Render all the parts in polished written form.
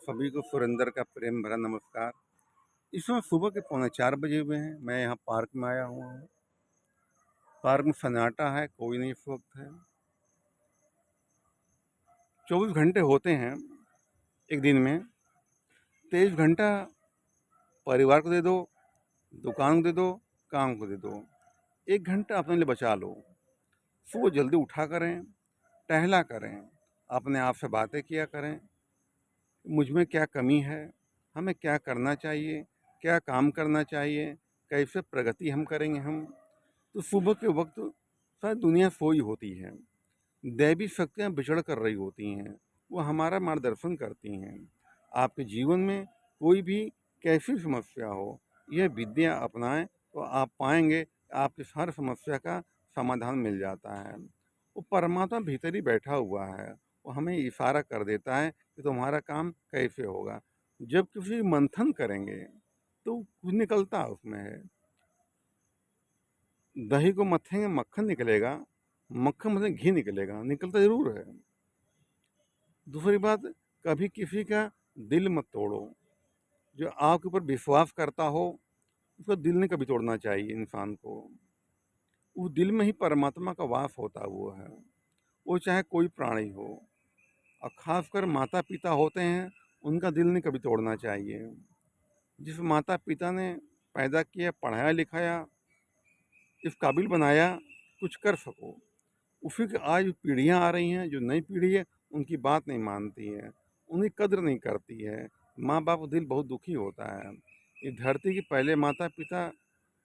सभी को सुरेंद्र का प्रेम भरा नमस्कार। इस समय सुबह के 3:45 बजे हुए हैं। मैं यहाँ पार्क में आया हुआ हूँ। पार्क में सन्नाटा है, कोई नहीं इस वक्त है। 24 घंटे होते हैं एक दिन में। 23 घंटा परिवार को दे दो, दुकान को दे दो, काम को दे दो। 1 घंटा अपने लिए बचा लो। सुबह जल्दी उठा करें, टहला करें, अपने आप से बातें किया करें। मुझ में क्या कमी है, हमें क्या करना चाहिए, क्या काम करना चाहिए, कैसे प्रगति हम करेंगे हम। तो सुबह के वक्त शायद दुनिया सोई होती है, दैवी शक्तियाँ विचरण कर रही होती हैं, वो हमारा मार्गदर्शन करती हैं। आपके जीवन में कोई भी कैसी समस्या हो, यह विद्या अपनाएं तो आप पाएंगे आपकी हर समस्या का समाधान मिल जाता है। वो परमात्मा भीतर ही बैठा हुआ है, वो हमें इशारा कर देता है कि तुम्हारा काम कैसे होगा। जब किसी मंथन करेंगे तो कुछ निकलता उसमें है। दही को मथेंगे मक्खन निकलेगा, मक्खन मथेंगे घी निकलेगा, निकलता जरूर है। दूसरी बात, कभी किसी का दिल मत तोड़ो। जो आपके ऊपर विश्वास करता हो उसका दिल नहीं कभी तोड़ना चाहिए इंसान को। उस दिल में ही परमात्मा का वास होता हुआ है, वो चाहे कोई प्राणी हो। और खासकर माता पिता होते हैं, उनका दिल नहीं कभी तोड़ना चाहिए। जिस माता पिता ने पैदा किया, पढ़ाया लिखाया, इस काबिल बनाया कुछ कर सको, उसी की आज पीढ़ियाँ आ रही हैं, जो नई पीढ़ी है उनकी बात नहीं मानती है, उनकी कद्र नहीं करती है। माँ बाप का दिल बहुत दुखी होता है। इस धरती के पहले माता पिता,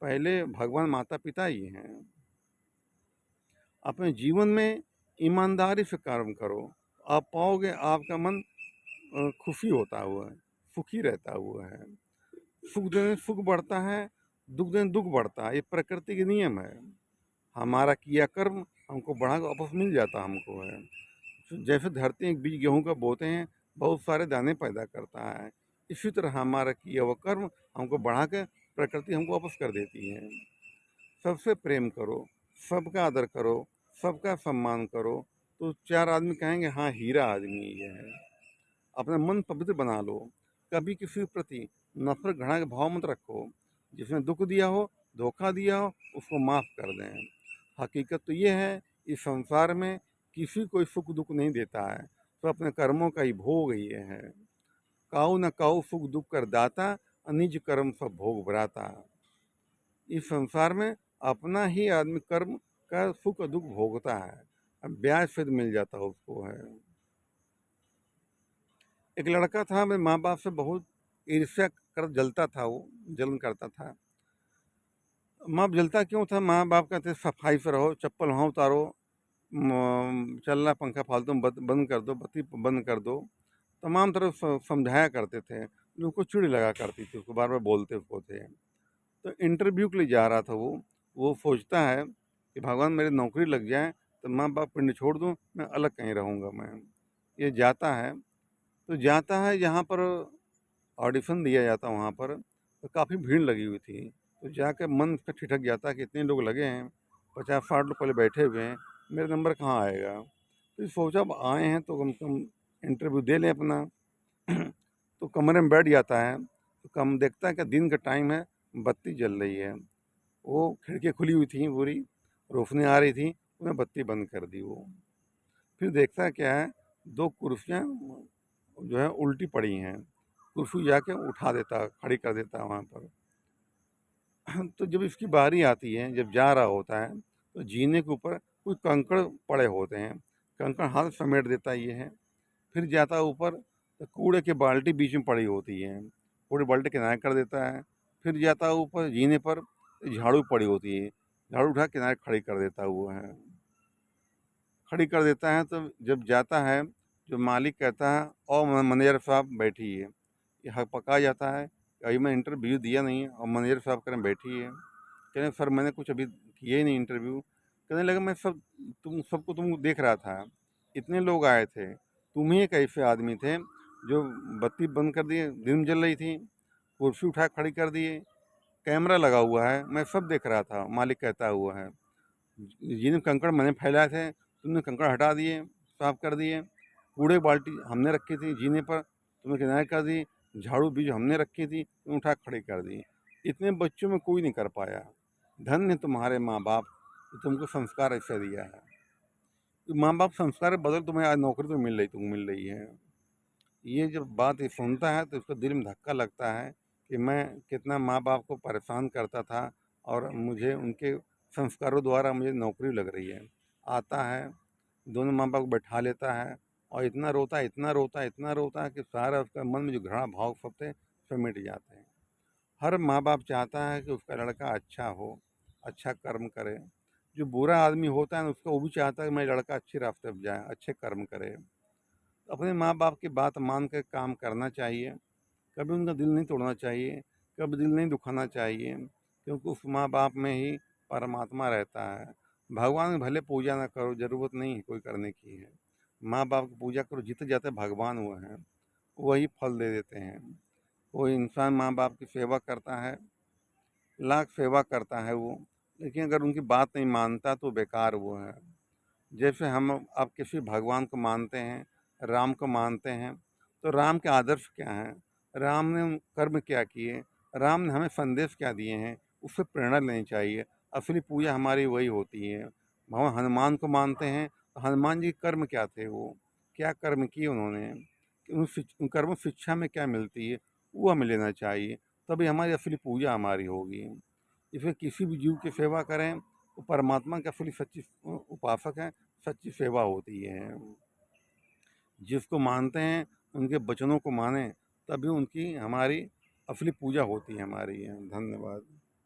पहले भगवान माता पिता ही हैं। अपने जीवन में ईमानदारी से कर्म करो, आप पाओगे आपका मन खुशी होता हुआ है, सुखी रहता हुआ है। सुख देने सुख बढ़ता है, दुख देने दुख बढ़ता है। ये प्रकृति के नियम है। हमारा किया कर्म हमको बढ़ा के वापस मिल जाता हमको है। जैसे धरती एक बीज गेहूं का बोते हैं, बहुत सारे दाने पैदा करता है, इसी तरह हमारा किया हुआ कर्म हमको बढ़ा के प्रकृति हमको वापस कर देती है। सबसे प्रेम करो, सबका आदर करो, सबका सम्मान करो, तो चार आदमी कहेंगे हाँ हीरा आदमी ये है। अपना मन पवित्र बना लो। कभी किसी के प्रति नफरत घृणा के भाव मत रखो। जिसने दुख दिया हो, धोखा दिया हो, उसको माफ़ कर दें। हकीकत तो ये है, इस संसार में किसी कोई सुख दुख नहीं देता है, तो अपने कर्मों का ही भोग ये है। काऊ न काऊ सुख दुख कर दाता, निज कर्म सब भोग भराता। इस संसार में अपना ही आदमी कर्म का सुख दुख भोगता है, अब ब्याज फिर मिल जाता है उसको है। एक लड़का था, मैं माँ बाप से बहुत ईर्ष्या कर जलता था, वो जलन करता था। माँ बाप जलता क्यों था? माँ बाप कहते सफाई से रहो, चप्पल वहाँ उतारो, चलना पंखा फालतू में बंद कर दो, बत्ती बंद कर दो। तमाम तरह समझाया करते थे, उनको चिढ़ लगा करती थी, उसको बार बार बोलते उसको थे। तो इंटरव्यू के लिए जा रहा था वो सोचता है कि भगवान मेरी नौकरी लग जाए तो माँ बाप पिंड छोड़ दूँ, मैं अलग कहीं रहूँगा मैं। ये जाता है, तो जाता है जहाँ पर ऑडिशन दिया जाता वहाँ पर, तो काफ़ी भीड़ लगी हुई थी। तो जाकर मन उसका ठिठक जाता है कि इतने लोग लगे हैं, 50-60 लोग पहले बैठे हुए हैं, मेरा नंबर कहाँ आएगा। तो ये सोचा अब आए हैं तो कम से कम इंटरव्यू दे लें अपना। तो कमरे में बैठ जाता है, तो कम देखता है कि दिन का टाइम है, बत्ती जल रही है। वो खिड़की खुली हुई थी पूरी, रोशनी आ रही थी, उसने बत्ती बंद कर दी वो। फिर देखता है क्या है, 2 कुर्सियाँ जो है उल्टी पड़ी हैं। कुर्सी जाके उठा देता, खड़ी कर देता है वहाँ पर। तो जब इसकी बारी आती है, जब जा रहा होता है, तो जीने के ऊपर कुछ कंकड़ पड़े होते हैं, कंकड़ हाथ समेट देता ये है। फिर जाता है ऊपर, तो कूड़े की बाल्टी बीच में पड़ी होती है, कूड़े बाल्टी किनारे कर देता है। फिर जाता है ऊपर जीने पर, झाड़ू पड़ी होती है, झाड़ू उठा किनारे खड़ी कर देता हुआ है। खड़ी कर देता है तो जब जाता है, जो मालिक कहता है और मैनेजर साहब बैठिए। ये हक पका जाता है, अभी मैं इंटरव्यू दिया नहीं है, और मैनेजर साहब कह रहे हैं बैठिए। कह रहे सर मैंने कुछ अभी किया ही नहीं इंटरव्यू। कहने लगा मैं तुम देख रहा था, इतने लोग आए थे, तुम ही एक ऐसे आदमी थे जो बत्ती बंद कर दिए, दिन जल रही थी, कुर्सी उठा खड़ी कर दिए, कैमरा लगा हुआ है, मैं सब देख रहा था, मालिक कहता हुआ है। जिन कंकड़ मैंने फैलाए थे, तुमने कंकड़ हटा दिए, साफ कर दिए। कूड़े बाल्टी हमने रखी थी जीने पर, तुमने किनारे कर दी, झाड़ू बीज हमने रखी थी, तुमने उठा खड़ी कर दी। इतने बच्चों में कोई नहीं कर पाया। धन्य तुम्हारे माँ बाप, तुमको संस्कार ऐसा दिया है। माँ बाप संस्कार के बदल तुम्हें आज नौकरी तो तुमको मिल रही है। ये जब बात ये सुनता है तो उसको दिल में धक्का लगता है कि मैं कितना माँ बाप को परेशान करता था और मुझे उनके संस्कारों द्वारा मुझे नौकरी लग रही है। आता है, दोनों माँ बाप को बैठा लेता है और इतना रोता है, इतना रोता है, इतना रोता है कि सारा उसका मन में जो घृणा भाव सब थे सब मिट जाते हैं। हर माँ बाप चाहता है कि उसका लड़का अच्छा हो, अच्छा कर्म करे। जो बुरा आदमी होता है ना, उसका वो भी चाहता है कि मेरा लड़का अच्छे रास्ते पर जाए, अच्छे कर्म करे। अपने माँ बाप की बात मान कर काम करना चाहिए, कभी उनका दिल नहीं तोड़ना चाहिए, कभी दिल नहीं दुखाना चाहिए, क्योंकि उस माँ बाप में ही परमात्मा रहता है। भगवान की भले पूजा ना करो, ज़रूरत नहीं है कोई करने की है। माँ बाप की पूजा करो, जितने जाते भगवान वो हैं, वही फल दे देते हैं। कोई इंसान माँ बाप की सेवा करता है, लाख सेवा करता है वो, लेकिन अगर उनकी बात नहीं मानता तो बेकार वो है। जैसे हम आप किसी भगवान को मानते हैं, राम को मानते हैं, तो राम के आदर्श क्या हैं? राम ने कर्म क्या किए? राम ने हमें संदेश क्या दिए हैं? उससे प्रेरणा लेनी चाहिए। असली पूजा हमारी वही होती है। भगवान हनुमान को मानते हैं, तो हनुमान जी के कर्म क्या थे वो? क्या कर्म किए उन्होंने? उन कर्मों से शिक्षा में क्या मिलती है? वो हमें लेना चाहिए, तभी हमारी असली पूजा हमारी होगी। इसलिए किसी भी जीव की सेवा करें, वो परमात्मा के असली सच्ची उपासक हैं, सच्ची सेवा होती है। जिसको मानते हैं, उनके वचनों को मानें, तभी उनकी हमारी असली पूजा होती है हमारी। धन्यवाद।